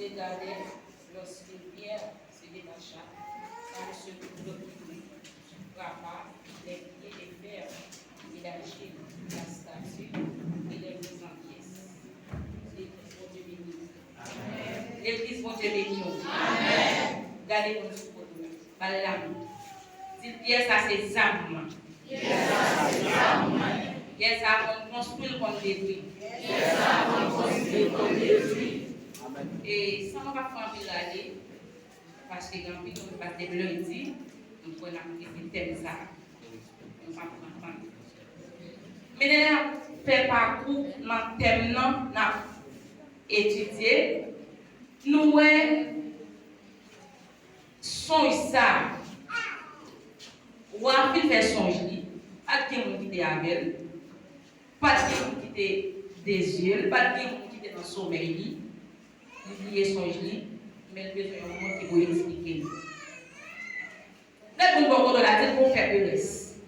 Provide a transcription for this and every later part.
Regardez lorsqu'il vient se détacha, par ce que frappa les pieds des fers et d'arracher la statue et les mises en pièces. L'Église vont te bénir. L'Église vont te bénir. Amen. Gardez mon souffle. Balam. Dites pièce à ses âmes. Pièce à ses âmes. Pièce à construire comme détruit. Pièce à construire comme détruit. Et ça ne va pas faire un peu d'aller, parce que quand on passe des lundi, on peut appliquer thème ça. On va comprendre. Mais là, faire parcours dans le thème, nous avons étudié. Nous avons songe ça. Ou à faire songe. Pas de quelqu'un qui était avec, pas de quelqu'un qui était des yeux, pas de quelqu'un qui était dans le sommeil. Oublier son lit, mais le besoin de moment qui vous expliquer. Dès qu'on va de la tête, on fait le reste.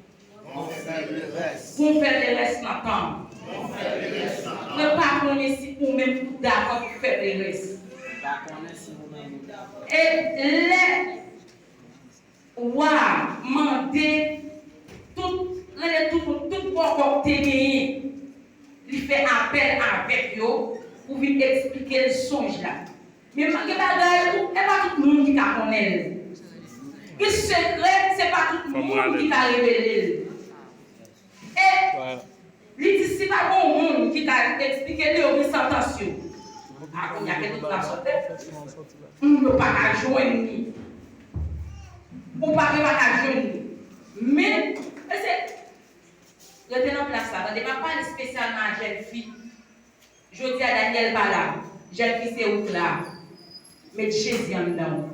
On fait le reste maintenant. Ne pas connaître si vous même d'accord pour faire le reste. Et les ouah, demander tout bon côté, il fait appel avec eux. Pour venir expliquer le songe là. Mais il n'y a pas tout le monde qui a connaît. Le secret, ce n'est pas tout le monde qui a révélé. Et il dit, ce n'est pas bon monde qui a expliqué les sentences. Ah, il y a quelque chose à sortir. On ne peut pas joindre. On ne peut pas joindre. Mais, je suis en place là. Je ne parle pas spécialement à jeune fille. Je dis à Daniel pas là, jeune fille c'est où là, mais Jésus en dedans.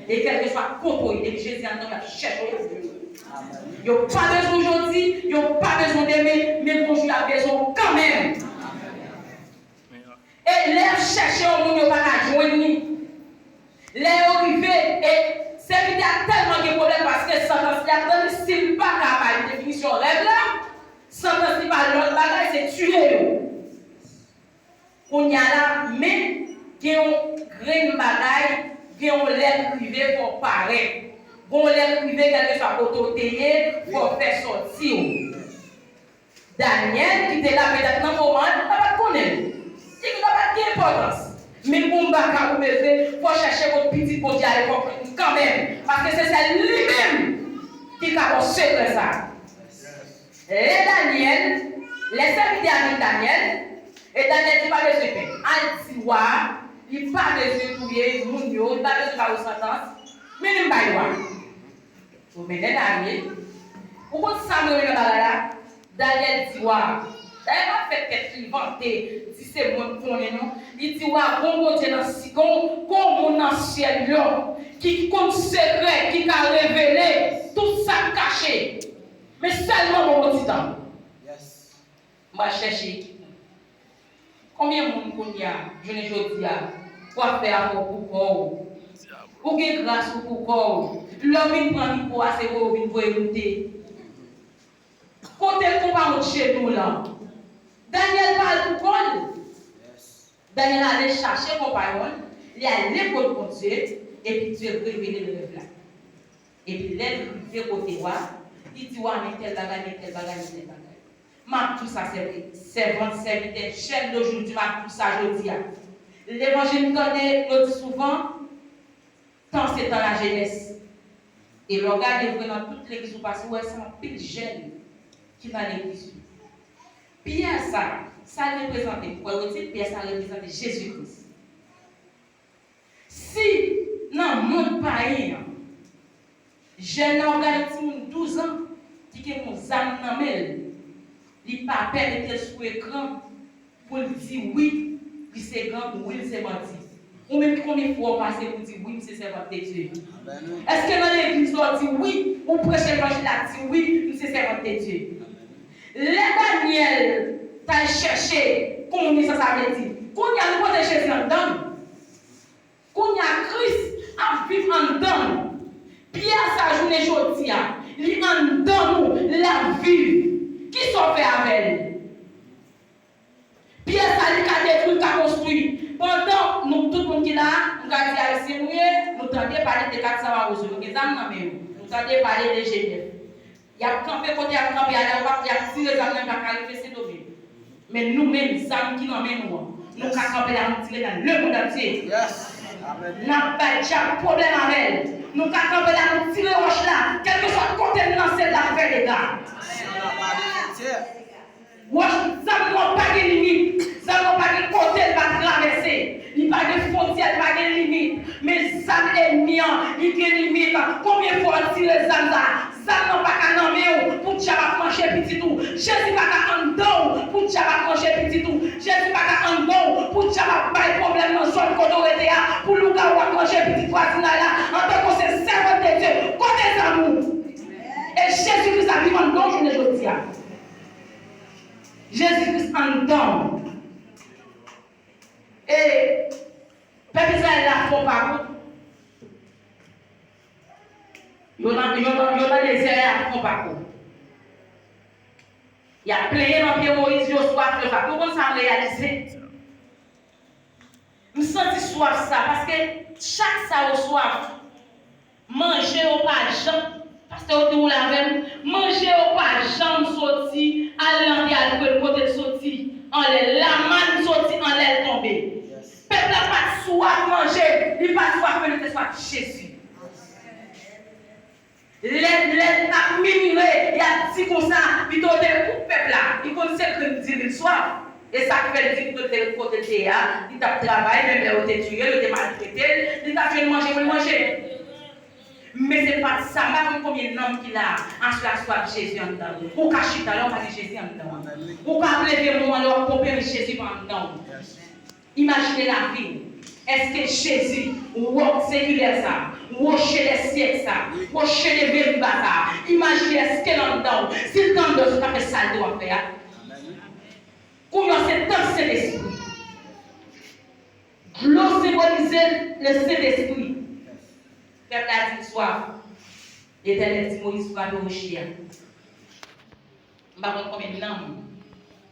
Et quel que soit le propos, il est Jésus en dedans, il cherche Dieu. Il n'y a pas besoin aujourd'hui, il n'y a pas besoin d'aimer, mais bonjour, il a besoin quand même. Et l'air chercher au monde, il n'y a pas qu'à joindre. L'air arrivé, et c'est qu'il y a tellement de problèmes parce que sentence, il y a dans le style pas capable de définition rêve là, sentence qui parle de l'autre bagage, c'est tuer. On y a là, mais il y a un grain bagaille, il y a un lait privé pour paraître. Bon lait privé, quelque soit autorité, pour faire sortir. Daniel, qui était là peut-être dans le moment, il ne va pas connaître. Il n'a pas d'importance. Mais pour Mbaka, il faut chercher votre petit côté à l'époque quand même. Parce que c'est lui-même qui a secret ça. Et Daniel, les serviteurs avec Daniel, et Daniel dit pas de se faire. Antiwa, il pas de se touiller, Mounio, il pas de se faire aux sentences. Mais il pas de voir. Vous mettez Daniel. Pourquoi ça me met là? Daniel dit wa. Daniel pas fait quelque inventé. Si c'est bon pour nous, il dit wa, bon Dieu dans si comme mon ancien lion qui compte secret, qui a révélé tout ça caché. Mais seulement mon petit temps. Yes. M'a chercher. Combien de monde y a, je ne dis pas, pour faire pour corps. Ou bien grâce pour corps. L'homme prend pour assez pour écouter. Côté qu'on va chez nous là. Daniel parle pour Paul. Daniel allait chercher compagnon, il allait pour Dieu et puis Dieu révélé le rêve là. Et puis l'aide il fait côté voir, il dit ouais mais tel bagage, tel bagage, tel bagage. M'a tout ça c'est servante serviteur chef d'aujourd'hui m'a tout ça je dis. L'évangile nous dit souvent, tant c'est dans la jeunesse. Et le regard dans toute l'église, parce que c'est un pile jeune qui va l'église. Pierre, ça représente, pour dire Pierre, ça représente Jésus-Christ. Si, dans le monde païen, jeune homme 12 ans, qui a mon âme dans le il ne pas permettre sur l'écran pour dire oui, puis c'est grand, oui, c'est menti. Ou même combien de fois passer pour dire oui, c'est servant de Dieu. Est-ce que dans l'église, on dit oui, ou prêcher l'évangile, on dit oui, c'est servant de Dieu. Les Daniel, tu as cherché, comment ça veut dire? Quand il y a le côté Jésus en dedans, quand il y a Christ à vivre en dedans, Pierre, sa journée aujourd'hui, il est en dedans nous, la vie. Qui sont faits avec elle? Pierre, ça lui a détruit, a construit. Pendant nous, tout le monde qui est là, nous avons dit à nous entendons parler de 400 euros. Nous entendons parler de Genève. Il y a campé côté, il y a campé, il y a tiré les âmes, il y a carré, c'est dommage. Mais nous-mêmes, les âmes qui nous mènent, nous avons campé là, nous tiré dans le monde entier. Nous n'avons pas de problème avec elle. Nous avons campé là, nous tiré roche là, quel que soit le côté de lancer l'affaire, les gars. Ça n'a pas de limite, ça n'a pas de côté de traverser, il n'y a pas de frontière, il n'y a pas de limite. Mais ça est mis, il y a des limites. Combien de fois on tire les âmes là? Ça n'a pas qu'à nommer pour que tu vas manger petit tout. Jésus n'a pas qu'à en don pour que tu vas manger petit tout. Jésus n'a pas qu'à en don pour que tu vas pas de problème dans le sol qu'on aurait été pour nous manger petit voisinage là. En tant que c'est servant de Dieu, côté d'amour. Et Jésus-Christ a vécu en don, je ne le dis pas. Jésus-Christ en dedans. Et peuple Israël a fait par contre. Il y a des désert à fond par contre. Il y a pléé dans le pied Moïse, il y a soif de ça. Comment ça réalisé? Je me sens soif ça parce que chaque ça au soif, manger au pas jambe. Parce que vous l'avez, manger au pas jambe sorti, aller en le côté de sorti, en l'air, la manne sorti, en l'air tombé. Peuple n'a pas de soif manger, il n'a pas de soif que le soit Jésus. Les a mimuré, il a dit comme ça, il doit être pour le peuple là, il connaissait que nous disons soif. Et ça fait dire que le côté de théâtre, il a travaillé, même il a tué, il a maltraité, il a fait manger. Mais ce n'est pas ça, même combien d'hommes qu'il a en soit Jésus en dedans. Ou qu'à chuter alors, pas Jésus en dedans. Ou qu'à lever le moment alors, pour Jésus en dedans. Imaginez la vie. Est-ce que Jésus, ou séculaire ça, ou chez les siècles ça, ou chez les bébés ça, imaginez est-ce qu'elle en dedans. Si le temps de ce qu'a fait ça, il doit faire. Comment c'est dans cet esprit? L'eau symbolisait le Saint-Esprit. Peuple a dit soif. L'Éternel dit Moïse frappe au chien. Je ne sais pas combien d'hommes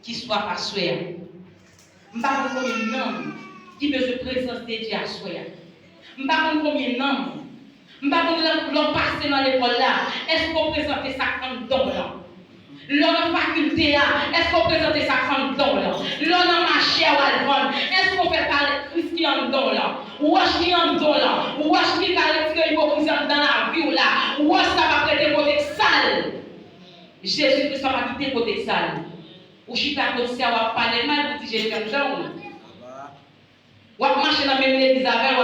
qui soif à soir. Je ne sais pas combien d'hommes qui besoin de présence de Dieu à soir. Je ne sais pas combien d'hommes. Je ne sais pas combien d'hommes passent dans l'école là. Est-ce qu'on présente ça comme don là? L'on a faculté là, est-ce qu'on présente ça comme don là? L'on a marché à Walvon, est-ce qu'on fait parler Christ qui en don là? Ou est-ce qu'il en don là? Ou est-ce qu'il a retiré l'hypocrisie dans la vie là? Ou est-ce qu'il va prêter côté sale? Jésus-Christ va quitter côté sale. Ou si tu as côté sale, on va parler mal pour dire Jésus en don. Ou va marcher dans la même église avec,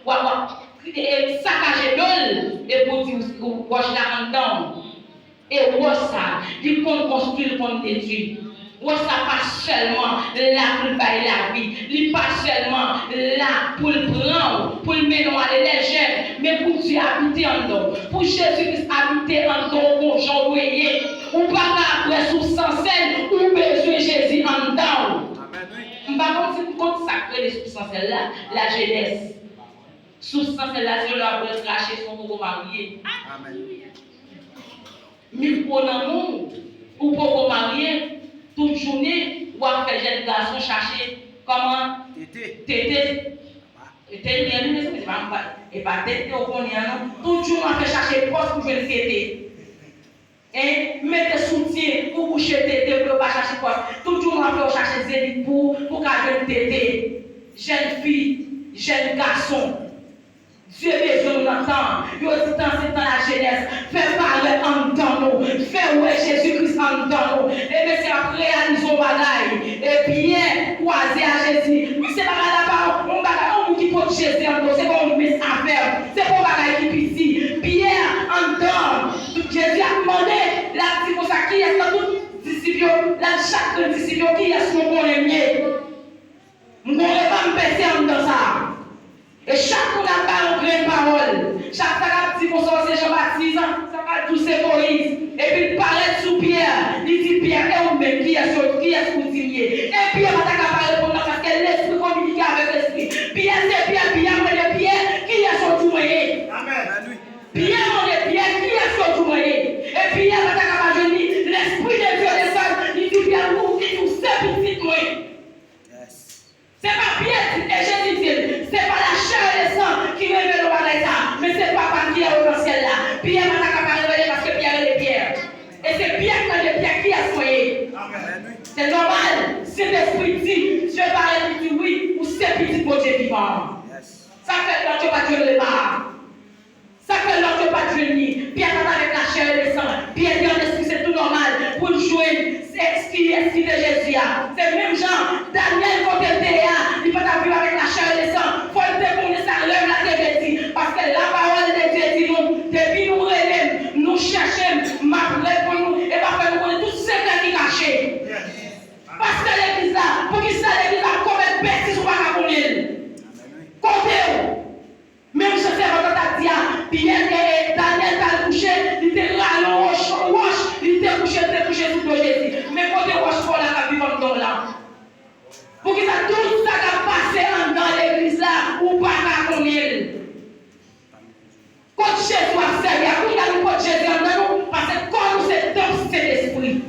ou va saccager l'ol et pour dire ou va la en don. Et ça, il compte construire, il compte détruire. Ça pas seulement là pour faire la vie, il pas seulement là pour le prendre, pour le mener à légère, mais pour Dieu habiter en nous. Pour Jésus-Christ habiter en nous, pour Jean Loyer. Ou pas après sous sans-scène, ou besoin Jésus en nous. On va consacrer les sous-sans-scène là, la jeunesse. Sous-sans-scène là, c'est leur lâcher son nouveau marié. Amen. Mille pour l'amour, ou pour vous marier, toute journée, ou à faire jeune garçon chercher comment tété. Et pas tété au bon non. Toute journée, on fait chercher poste pour jouer le tété. Et mettez soutien pour coucher tété, pour ne pas chercher poste. Toute journée, on fait chercher zéli pour jouer le tété. jeune fille, jeune garçon. Dieu besoin de entendre. Il dit dans la jeunesse, fais parler en temps nous, fais ouais Jésus-Christ en temps nous. Et bien c'est après réaliser un bagaille. Et bien croiser à Jésus. Mais c'est pas la parole, on bagaille, on qui porte Jésus en nous, c'est pas une mise à faire. C'est pas bagaille qui petit. Pierre en temps, Jésus a demandé, la dit pour ça qui est dans tout disciple, là chaque disciple qui est son bon aimé. On ne va pas me passer en dans ça. Et chaque fois qu'on a une parole, chaque fois qu'on dit qu'on c'est Jean-Baptiste, ça va tout c'est Moïse. Et puis il parlait sous Pierre, il dit Pierre, et on met qui est sur coutumier. Et Pierre va parler pour nous parce que l'esprit communique avec l'esprit. Pierre c'est Pierre, on est Pierre, qui est sur tout moyen. Amen. Pierre, on est Pierre, qui est sur tout moyen. Et Pierre va parler l'esprit de Dieu descend, il dit Pierre, nous, qui nous c'est petit moyen. C'est pas Pierre et Jésus dit, c'est pas la chair et le sang qui révèle le bagage ça, mais c'est papa qui est au ciel là. Pierre m'a pas révélé parce que Pierre est Pierre. Et c'est Pierre qui a soigné. C'est normal. Si l'esprit dit, Dieu parle et dit oui, ou c'est petit pour Dieu vivant. Ça fait que Dieu pas Dieu le pas. Ça fait que Dieu pas Dieu ni. Pierre pas avec la chair et le sang. Pierre dit en esprit, c'est tout normal pour jouer. C'est ce qui est de Jésus. C'est même Jean, Daniel, côté il peut pas vivre avec la chair et le sang. Il faut le découvrir, ça lève la tête. Parce que la parole de Dieu dit nous, depuis nous relèvons, nous cherchons, m'appeler pour nous, et parfois nous connaissons tout ce qui est caché. Parce que l'église là, pour qu'il soit l'église là, comme une bêtise, on va pas connaître. Comptez-vous. Même si c'est votre dit, Pierre et Daniel t'a couché, il était là, roche, il était couché sous le Jésus. Mais côté roche, pour la vie comme dans là. Pour que ça, tout ça qui a passé dans l'église là, ou pas qu'à connaître. Quand Jésus a servi, il y a une Jésus en nous, parce que comme c'est dans cet esprit,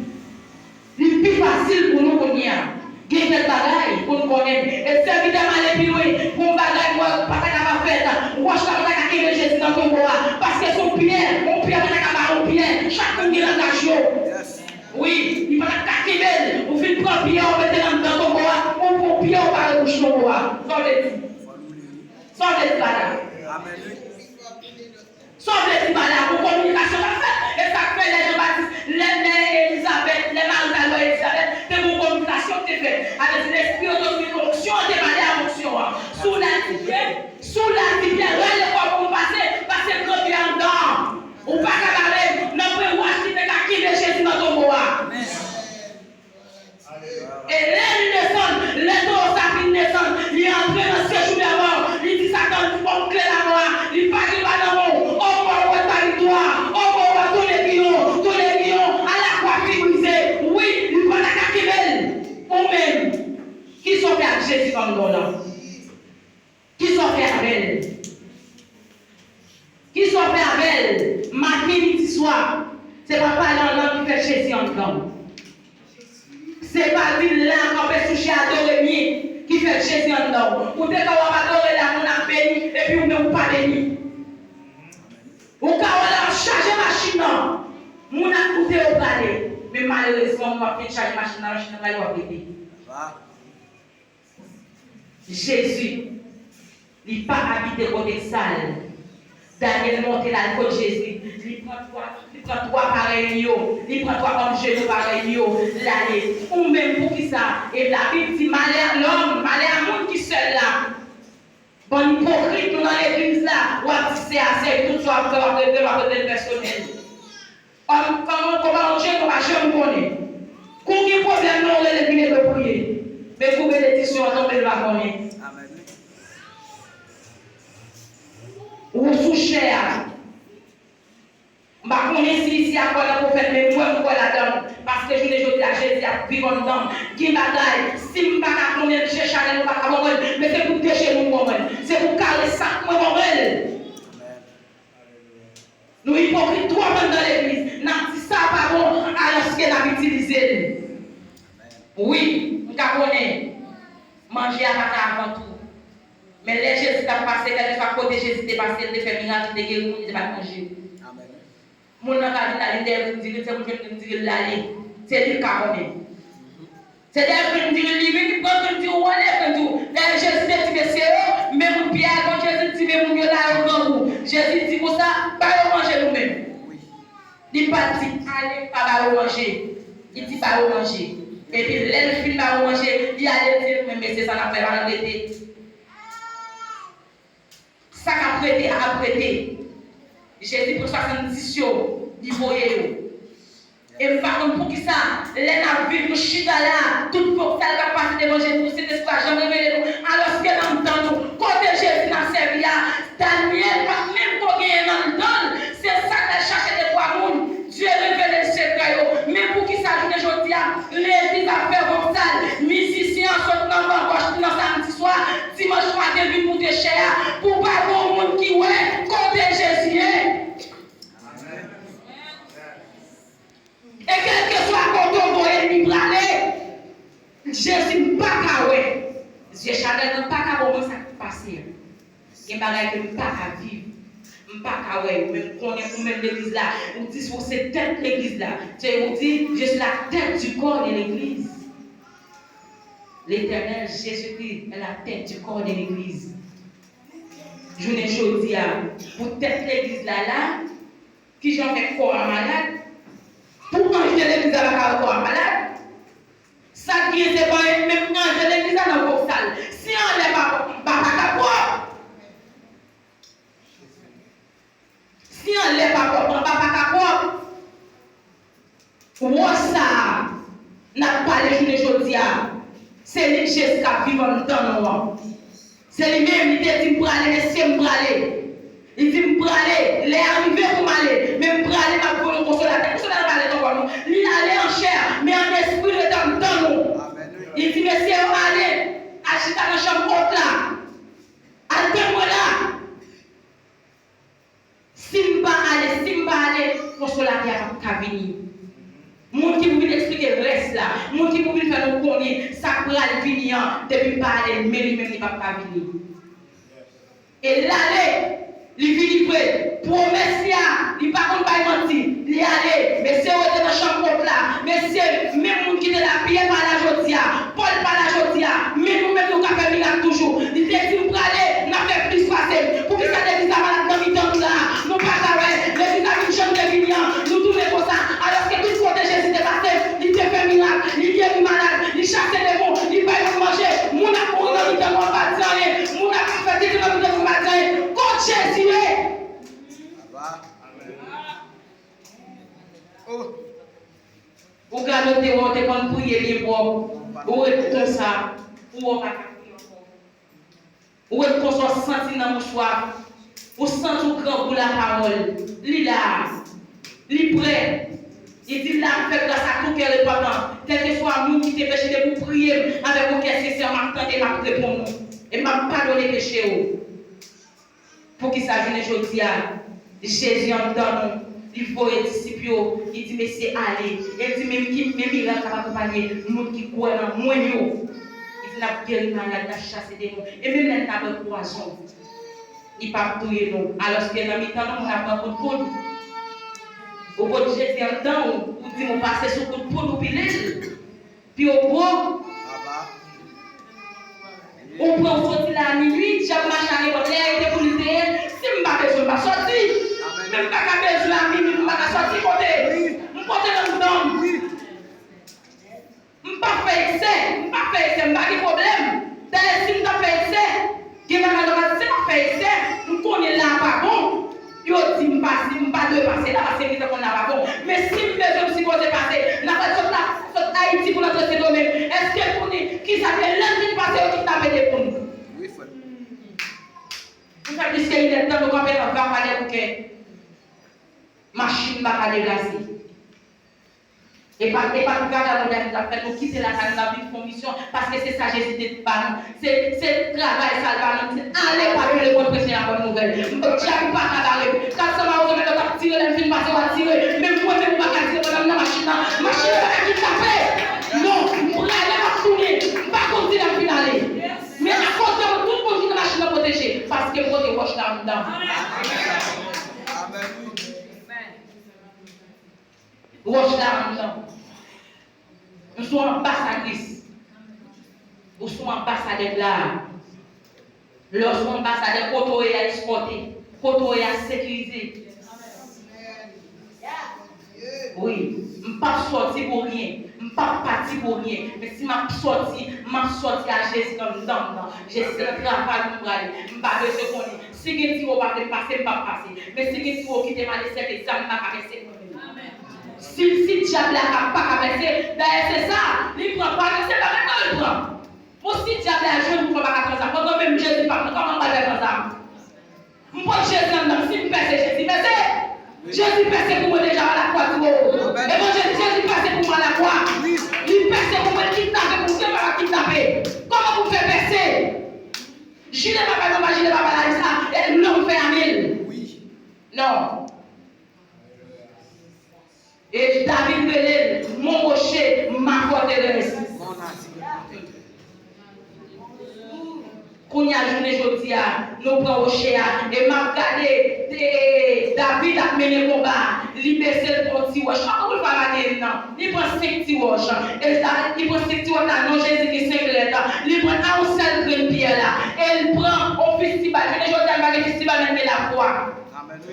il est plus facile pour nous connaître. Il y a des bagailles pour nous connaître. Et c'est évidemment les plus loin, pour nous bagaille, pas qu'à faire, ou je pas qu'à Jésus dans ton bois, parce que son pierre, mon pierre, pas qu'à mon pierre, chacun qui l'engage. Oui, il va qu'à Kibel, ou fait prendre pierre, on met dans ton bois, ou pour pierre, on va boucher ton bois. Sans les bagailles. Amen. Sans les bagailles, pour communication, et ça fait les Jean-Baptiste, les mères Elisabeth, les Marie Elisabeth, c'est pour communication que tu fais. Avec l'esprit de l'onction, des manières d'onction. Sous la tibière, là, les fois pour passer grand bien en dedans. Ou pas qu'à parler, non, mais moi, qui fait qu'à qui de Jésus dans ton bois. Et là, il descend, les dos, ça finit descendre, il est entré dans ce séjour de mort, il dit Satan, tu peux me clé la mort, il pas qu'il va dans mon, on va voir ta victoire, on va voir tous les guillons, à la croix brisée. Oui, il va la caquer ou même, qui sont faits avec Jésus comme nous là? Qui sont faits avec elle? Qui sont faits avec elle? Matin, midi, soir, c'est pas parlant qui fait Jésus en dedans. C'est pas lui là qu'on peut toucher à adorer qui fait Jésus en dedans. Ou dès qu'on va adorer là, on a béni, et puis on ne pas béni. Ou quand on a chargé machine, on a coûté au palais. Mais malheureusement, on va faire charger machine, on va péter. Jésus, il n'a pas habité côté sale. Daniel monte là, le Jésus. Il prend trois pareils, il prend trois hommes genoux pareils, l'année. Ou même pour qui ça. Et la Bible dit malheur l'homme, malheur à monde qui seul là. Bon hypocrite dans l'église là, ou à c'est assez, tout ça, on va le personnel. Comment on gère, on va jamais connaître. Combien de problèmes nous avons les de prier. Mais pour bénédiction, on ne va pas connaître. Ou sous cher. Je ne sais pas si à quoi la prophète, mais moi, je la donne. Parce que je ne dis pas Jésus à vivre en dedans. Qui bagaille, si je ne sais pas connaître, je ne sais pas comment, mais c'est pour déchirer mon moment. C'est pour caler ça, mon moment. Nous hypocrites, trois monde dans l'église. N'a dit ça pas bon, alors qu'elle a utilisé. Oui, je connais. Manger à matin avant tout. Mais les Jésus a passé, quelque soit côté Jésus est passé, il fait miracle, il guéri, il va manger. Amen. Mon nom a dit, il dit, c'est mon Dieu qui me dit, l'aller. C'est lui qui a connaît. C'est lui qui me dit, il prend, il dit, on est, il dit, Jésus pas dit, allez, pas manger. Il dit, pas manger. Et puis, l'elle film pas manger, il allait dire, mais c'est ça n'a fait pas l'embêter. Ça qu'a prêté à prêter. Jésus pour 70 jours, il voyait. Et par contre, pour qui ça, les navires, le chita là, tout le monde qui a passé devant Jésus, c'est des fois, j'en révèle nous. Alors, ce qu'elle entend nous, côté Jésus n'a servi à Daniel, pas même qu'on gagne dans le don, c'est ça qu'elle cherche des trois mondes. Dieu révèle le secret. Mais pour qui ça, je dis, l'église a fait comme ça, musiciens sont dans ma gauche, dans samedi soir, dimanche soir, début pour te cher, pour pas bon monde qui ouais, côté Jésus. Et quel que soit quand on voit l'ennemi braler, Jésus n'est pas qu'à ouais. Dieu Chanel n'est pas qu'à voir ça qui passe. Il y a des bagages que je ne pas qu'à vivre. Je ne pas qu'à ouais. Même qu'on est même l'église là. On dit que c'est tête l'église là. On dit, je suis la tête du corps de l'église. L'éternel Jésus-Christ est la tête du corps de l'église. Je ne dis pas, pour tête l'église là, qui j'en fais corps malade. Pour manger l'église à la corps malade, ça qui est pas même manger l'église à la corps sale. Si on n'est pas propre, si on n'est pas propre, on ne va pas propre. Moi ça n'a pas les jours de c'est lui Jésus qui vit en temps. C'est lui-même qui dit pour aller, mais c'est pour aller. Il dit pour aller, les arrivés pour m'aller, mais pour aller, ma pour le consolateur. Consolateur va aller dans nous. Il allait en chair, mais en esprit, il est dans nous. Il dit, mais si on allait, agiter dans la chambre haute là, à deux mois là, si je ne vais pas aller, consolateur va venir. Moun qui pouvait expliquer le reste là, moun qui pouvait faire nous connaître, ça pourra venir depuis pas aller, mais lui-même il ne va pas venir. Et l'aller, il vient prêt, promesse, il ne va pas mentir, il allait, mais c'est où dans la chambre là, mais c'est même moun qui est là, Pierre par la jodia, Paul par la jodia, mais nous-mêmes nous avons fait miracle toujours. Il dit, si nous aller, nous fait plus facile, pour que ça l'église a malade dans le là, nous pas travailler, l'église a une chambre de vignan, nous tournons comme ça, alors que tout côté Jésus est passé, il te fait miracle, il guérit malade, il chasse les mots, il va manger, mon amour dans le temps, on va dire, mon amour fait dans le temps, on va dire, contre Jésus. Ou galoter, ou te prendre prier bien pour, ou être comme ça, ou pas ou être comme ça, sentir dans mon choix, ou sentir grand pour la parole, il là, il prêt. Il dit là, fait grâce à tout qui est important. Tel que soit nous qui te péché de vous prier avec vos cœurs sincères, m'attendre et m'a répondre. Et m'a pardonné péché. Pour qu'il s'agisse aujourd'hui, Jésus en donne, il faut les disciples, il dit, mais c'est aller. Il dit, même qui mes miracles va accompagner, nous qui croyons dans moi. Il dit, la guéri malade, la chasse des démons. Et même les tables de poison, il ne peut pas tuer nous. Alors que dans le temps, on a pas de poudre. Au bout de Jésus en temps, on dit, on passe sur le poudre ou puis au bout, on prend sortir la minuit, j'ai marché à l'époque, l'air était pour le terrain, si je ne vais pas sortir, même pas qu'à besoin la minuit, je ne vais pas sortir côté, je vais dans le temps. Je ne vais pas faire excès, je ne vais pas faire excès, je n'ai pas de problème. D'ailleurs, si je ne fais excès, je ne vais pas faire excès, je connais là pas bon. Yo dit, je ne vais pas passer là parce que je ne pas bon. Mais si je besoin de se passer, je vais pas Haïti pour notre domaine. Est-ce que vous dites qui s'appelle lundi passé ou qui t'avait des ponts? Oui, frère. Vous savez, puisqu'il est temps de camper, on va parler pour que machine va pas déplacer. Et pas de garde à fait nous quitter la salle de mission parce que c'est ça Jésus dit pas c'est travail ça c'est aller pas le bon prêcher la bonne nouvelle. J'arrive pas à parler. Quand ça va on va tirer le film passer on va tirer même moi même pas tirer dans la machine va qui taper. Non, pour aller va tourner, pas continuer à finaler. Mais à cause de tout le monde qui la machine protéger parce que vous êtes roche là dedans. Amen. Roche là dedans. Nous sommes ambassadrices. Nous sommes ambassadeurs là. Lorsqu'on est ambassadeur, quand on est exporté, quand on est sécurisé. Oui, je ne suis pas sorti pour rien. Je ne suis pas parti pour rien. Mais si je suis sorti à Jésus dans le temps. J'ai ce travail pour aller. Je ne suis pas besoin de connaître. Si vous avez pas passer, je ne vais pas passer. Mais si vous avez quitté ma laissé l'examen, je ne vais pas passer. Si le diable n'a pas passer, d'ailleurs c'est ça. Il ne prend pas, c'est pas même il prend. Pour si le diable a joué, il ne prend pas comme ça. Moi même Jésus pas, comment on va faire comme ça? Moi Jésus en homme, si vous passez Jésus, passez. Jésus passait pour moi déjà à la croix tout haut. Et moi Jésus passait pour moi à la croix. Il passait pour moi kidnapper, pour moi pas kidnapper. Comment vous faites passer? Jules papa non, Jules papa là ça, et l'homme fait un mille. Oui. Non. Et David Belel, mon rocher, ma forteresse. Quand il y a journée aujourd'hui, nous prenons rocher et m'a regardé David a mené le combat, il baisse le petit roche. Comment vous le faites maintenant? Il prend 5 petits roches. Et il prend 5 petits roches là, non Jésus qui est 5 lettres. Il prend un seul grain de pierre là. Et il prend au festival. Je ne sais pas le festival, mais la foi.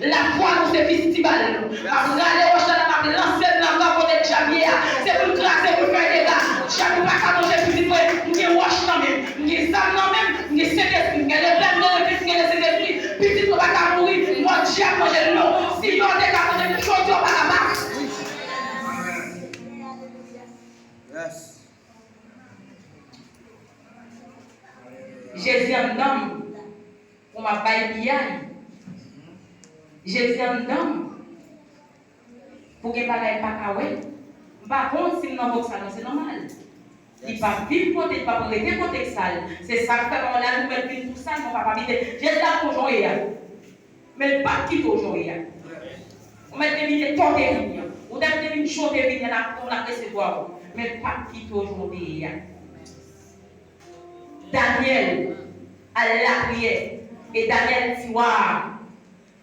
La foi, nous, c'est festival. Regardez, roche là, m'a lancé dans la côté de Xavier. C'est pour le classer, pour faire des gars. Xavier va pas manger plus de il y a roche dans même. Il y a ça dans même. Il y a Saint-Esprit. Il y a le plein de l'Esprit, il y a le Saint-Esprit. Petit, on va pas mourir. Moi, diable, manger le nom. Si on est capable de manger chose, on va la battre. Yes. Jésus en homme. On m'a pas bien. Jésus en homme. Pour que les bagages pas kawé. Par contre, si nous n'avons pas ça, c'est normal. Il ne va pas vivre côté, il ne va pas rester côté sale. C'est ça que fait qu'on a nouvelle vie tout ça, on va pas vivre. Jésus a aujourd'hui. Mais pas quitte aujourd'hui. On va deviner tant de vignes. On va deviner chaud de vignes on a recevoir. Mais pas quitte aujourd'hui. Daniel à la prière. Et Daniel dit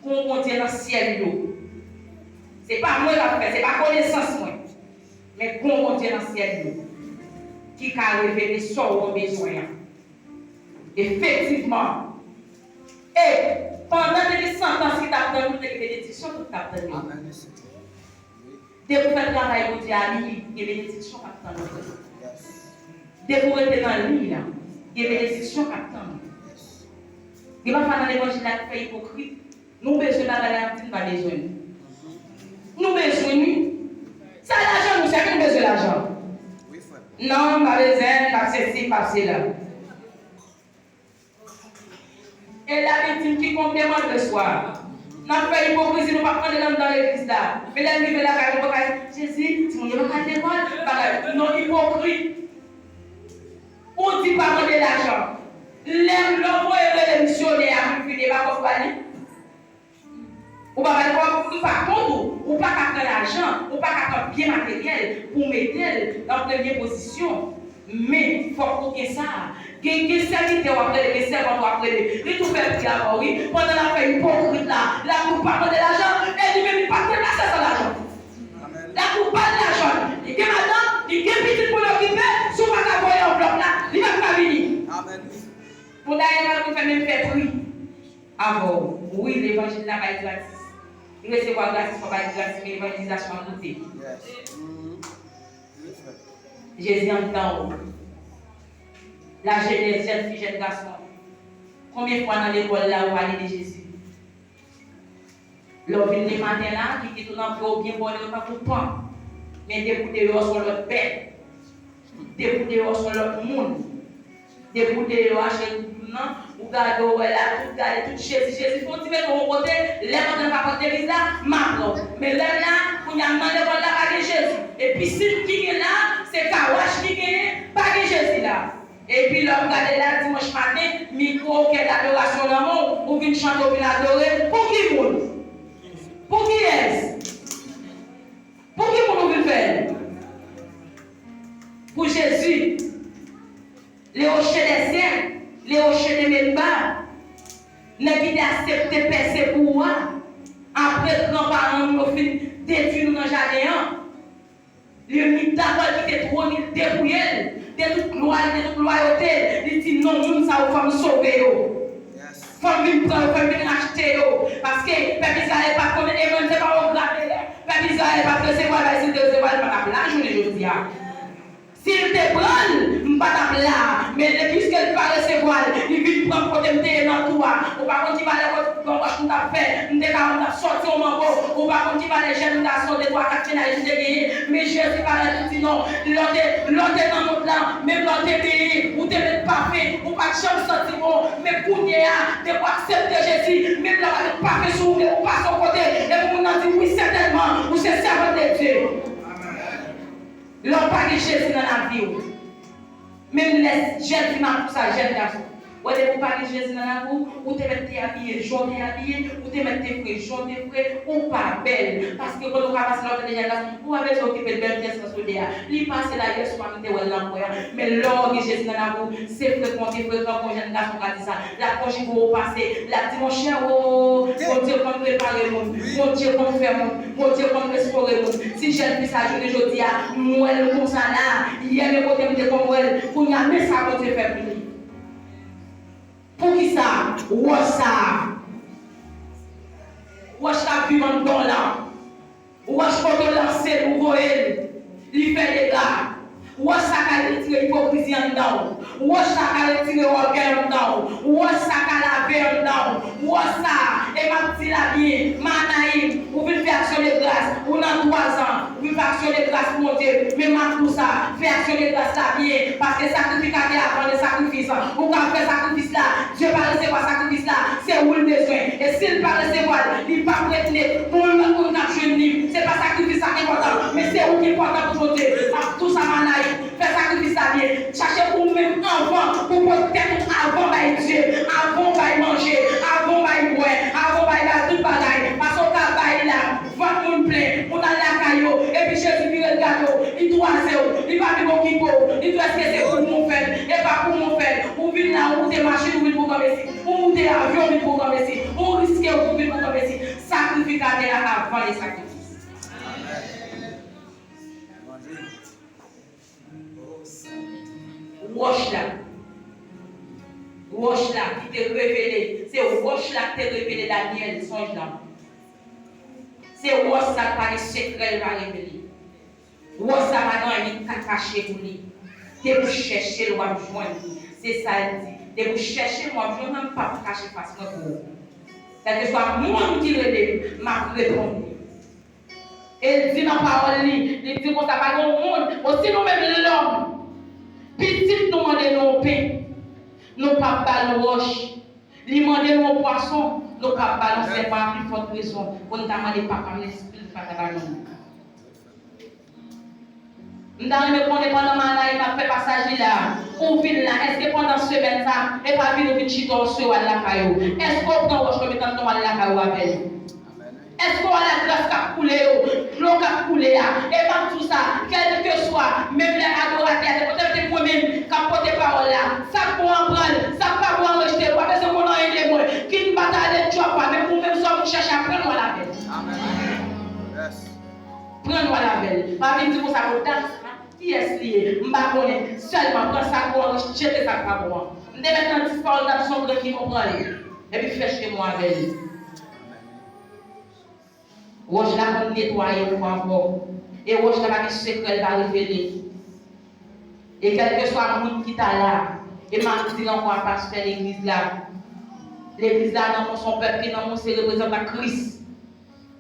qu'on monte dans le ciel. Ce n'est pas moi qui vais faire, ce n'est pas connaissance moi. Mais qu'on monte dans le ciel. Qui a révélé ce qu'on a besoin. Effectivement. Et pendant les 100 ans, si tu as donné des bénédictions, tu as donné. Dès que vous faites le travail pour dire à lui, il y a des bénédictions qui t'attendent. Dès que vous êtes dans le lit, il y a des bénédictions qui t'attendent. Il va faire dans l'évangile qui fait hypocrite. Nous besoin d'aller nous pas besoin. Nous besoin. Ça l'argent, nous savons que nous besoin d'argent. Non, pas besoin, pas ceci, pas cela. Et la victime qui complémente le soir. Nous avons fait hypocrisie, nous ne pouvons pas prendre dans l'église là. Mais là, nous vivons là, nous ne pouvons pas dire, Jésus, si on ne va pas l'école, non hypocrite. On dit pas demander l'argent. L'homme et les missionnaires, nous finissons par comprendre. Ou pas par contre, ou pas qu'à l'argent, ou pas qu'à bien matériel pour mettre dans la première position. Mais il faut que ça. Quel serviteur après les servants après les tout fait pour oui. Pendant la fait hypocrite là, la coupe pas de l'argent, et lui même il pas de l'argent sans l'argent. La coupe pas de l'argent. Et que maintenant, il y a petit pour l'occuper, sous ma caboye en bloc là, il va pas venir. Amen. Pour d'ailleurs, nous fait même faire prix. Avant, oui, l'évangile là va être gratis. Il recevoir grâce, il ne faut pas être grâce, mais l'évangélisation en côté. Jésus en temps. La jeunesse, jeune fille, jeune garçon. Combien de fois dans l'école là, on parle de Jésus? L'homme vient le matin là, qui tout dans le bien bon, il pas pour pain. Mais débouter sur l'autre bête. Débouter sur l'autre monde. Débouter sur non, ou gardez là, tout gardez tout Jésus faut dire de mon côté, les gens ne pas porter là, maintenant. Mais là, on y a demandé pour la de Jésus. Et puis si qui est là, c'est Kawash qui est, pas de Jésus là. Et puis l'homme garde là dimanche matin, micro qui est l'adoration dans le monde, ou vient chanter, ou vient adorer, pour qui monde? Pour qui est-ce? Pour qui monde veut faire? Pour Jésus. Les rochers des siens. Les rochers de Melba, n'a pas accepté percer pour moi. Après, grands-parents nous ont fait détruire nous dans le jardin. Le mitapol qui était trop débrouillé, de toute loyauté, il dit non, nous sommes sauver. Il faut venir prendre, il faut venir acheter. Parce que Père Israël n'est pas comme Aaron, c'est pas au grave. Père Israël n'est pas recevoir elle pas là, je ne dis pas. S'il te prend, pas là, mais puisqu'elle va recevoir, il vient prendre côté me dans toi. Ou pas quand il va aller comme je t'ai fait, on a sorti au mambo, ou pas quand il va aller jeune garçon de toi 4 finales de gagner, mais Jésus va aller tout non, l'autre dans notre là, même l'autre pays, ou te mettre pas fait, ou pas de chance sentiment, mais pour de quoi accepter Jésus, même là pas fait sur ou pas son côté, et vous nous dit oui certainement, ou c'est servant de Dieu. L'homme pas de Jésus dans la vie. Même les jeunes qui m'ont pour ça, jeunes garçons. Ou vous pas de Jésus dans la vie, ou te mettez habillé, jaune habillé, ou te mettez frais, jaune frais, ou pas belle. Parce que quand on va passer l'autre déjà là, vous avez occupé de belle pièce sur l'idée. Il passe là, il y a souvent une théorie mais l'homme de Jésus dans la vie, c'est fréquenté, fréquent, quand jeune garçon a dit ça. La conjugue au passé, la dit mon cher, oh, mon Dieu, comme préparer le monde, mon Dieu, comme faire le monde, mon Dieu, comme restaurer le monde. Si j'ai vu ça, je le dis, moi, le comme ça là, il y a le côté de comme elle, pour y amener ça, mon Dieu, fait plus. Pour qui ça? Wesh ça. Wesh la vie en don là. Wesh quand on lance le voyez, il fait des gars. Wesh ça qu'a retiré l'hypocrisie en dedans. Wesh ça qu'a retiré l'orgueil en dedans. Wesh ça qu'a lavé en dedans. Wesh ça, et ma petite la vie, ma naïve, ou veut faire action de grâce, ou dans 3 ans, ou veut faire action de grâce pour mon Dieu, mais ma tout ça, faire action de grâce là bien, parce que sacrifice avant le sacrifice, ou quand fait sacrifice là, Dieu va recevoir sacrifice là, c'est où le besoin. Et s'il va recevoir, il va prétendre pour le jeune, c'est pas sacrifice qui est important, mais c'est où qui est important pour Dieu. Tout ça, ma naïve, faire sacrifice là bien, cherchez pour même avant, pour peut-être avant Dieu, avant manger, avant boire, avant la toute bagaille, parce qu'on a là, votre monde plein, on a la caillou, et puis Jésus vire le gâteau, il doit il va dire qu'il faut, il doit ce que c'est pour mon faire, et pas pour mon faire, ou venir là, ou des machines, ou venir pour comme ici, ou monter avion, ou venir pour comme ici, ou risquer, ou venir pour comme ici, sacrificateur avant les sacrifices. Wash là. Wash là qui t'a révélé. C'est Wash là qui t'a révélé Daniel, songe là. C'est Wash là qui a les secrets va révéler. Wash là maintenant il est caché pour lui. T'es pour chercher le roi joindre. C'est ça il dit. T'es pour chercher moi je même pas cacher face moi pour. C'est que soit moi qui révèle m'a répondu. Et il dit dans la parole il dit qu'on t'a pas au monde aussi nous même l'homme. Petit nous demandons nos pain, nous pas ballons roche. Lui demandons nos poissons, nous pas ballons c'est pas plus forte raison. On ne demande pas comme l'esprit pas de ballon. Nous avons pendant ma il m'a fait passage là. Ou vin là, est-ce que pendant ce semaine ça, et pas vin ou vin chito sur la caillou. Est-ce qu'on prend roche comme étant dans la caillou avec? Est-ce qu'on a la grâce qui a coulé, l'eau qui a coulé, et même tout ça, quel que soit, même les adorateurs, peut-être moi-même, qui a porté parole là, ça pour en prendre, ça pas pour en rejeter, parce qu'on a un élément, qui ne bataille de job, mais pour même ça, vous cherchez à prendre la belle. Amen. Prends-moi la belle. Pas venir dire pour ça, vous danse, qui est lié, je ne sais pas, seulement prends ça pour en jeter ça pour moi. Je vais mettre un petit parole dans son grand qui comprend, et puis fais chez moi avec elle. Roche là pour nettoyer pour encore. Et roche là va que secret va révéler. Et quel que soit le monde qui t'a là, et m'a dit encore pasteur l'église là. L'église là dans son peuple qui dans c'est représente Christ.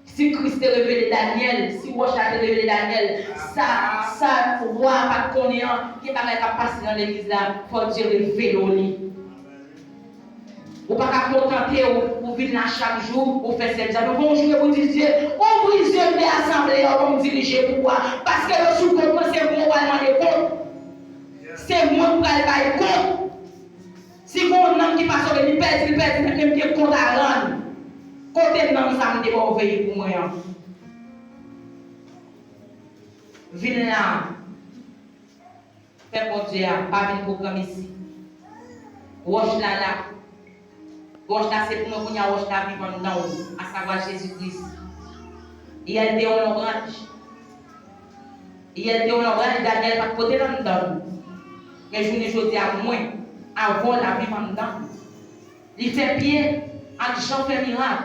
Si Christ est révélé Daniel, si roche a révélé Daniel, ça roi pas connaissant qui va passer dans l'église là, faut dire révéler. Ou pas qu'à contenter ou venir là chaque jour ou faire cette journée. Bonjour, vous disiez, ouvrez les yeux de l'assemblée, on va me diriger pourquoi? Parce que le sous-compte, c'est moi qui vais demander compte. C'est moi qui vais demander compte. Si mon homme qui passe sur le perd, même qui compte à rendre. Côté de l'homme, ça me dit, on va veiller pour moi. Venez là. Fais mon Dieu, pas venir programme ici. Roche là. Roche là, c'est pour nous qu'on y a roche là vivant dans à savoir Jésus-Christ. Il y a des oranges. Il y a des oranges, Daniel pas côté là dedans. Mais je ne dis à moins, avant la vivant dedans. Il fait pied, en Jean fait miracle.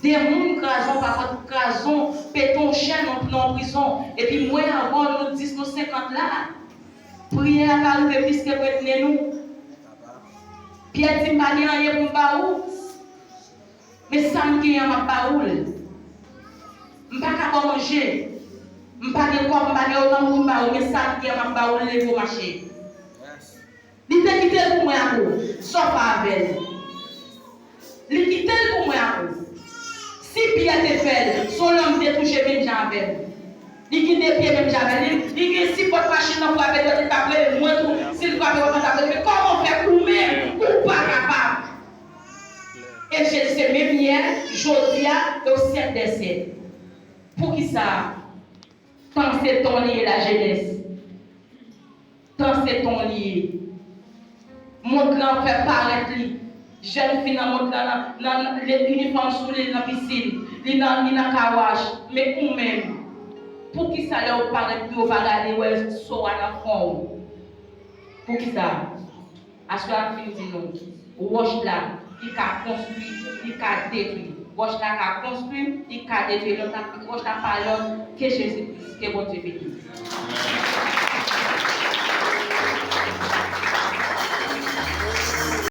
Des gens crasons, par crasons, pétons chaîne en prison. Et puis, moi, avant, nous 10, nous 50 là, prière à arriver puisque vous nous. Pierre dit, pas rien pour baou. Mais ça me dit, ma baoul. Je ne peux pas manger. Je ne peux pas autant pour baou. Mais ça me dit, ma baoul, les vous marcher. Il te quitte pour moi, sauf avec. Il quitte pour moi. Si Pierre te fait, son homme te touche même jamais. Il quitte pied même jamais. Il dit si votre machine n'a pas fait de taper, moi tout, s'il va faire taper, comment faire pour même ou pas capable. Et je sais même hier, jeudi au 7 décembre. Pour qui ça? Tant c'est ton lié la jeunesse. Tant c'est ton lié. Montre là fait paraître lui. Jeune fille dans montre là les uniformes sous les dans piscine, li dans kawash, mais ou même pour qui ça leur paraît plus va regarder ouais so à fond. Pour qui ça? À ce qu'on finit dit non. Roche là, il a construit, il a détruit. Roche là a construit, il a détruit. Roche là par l'autre que Jésus-Christ que bon Dieu bénit.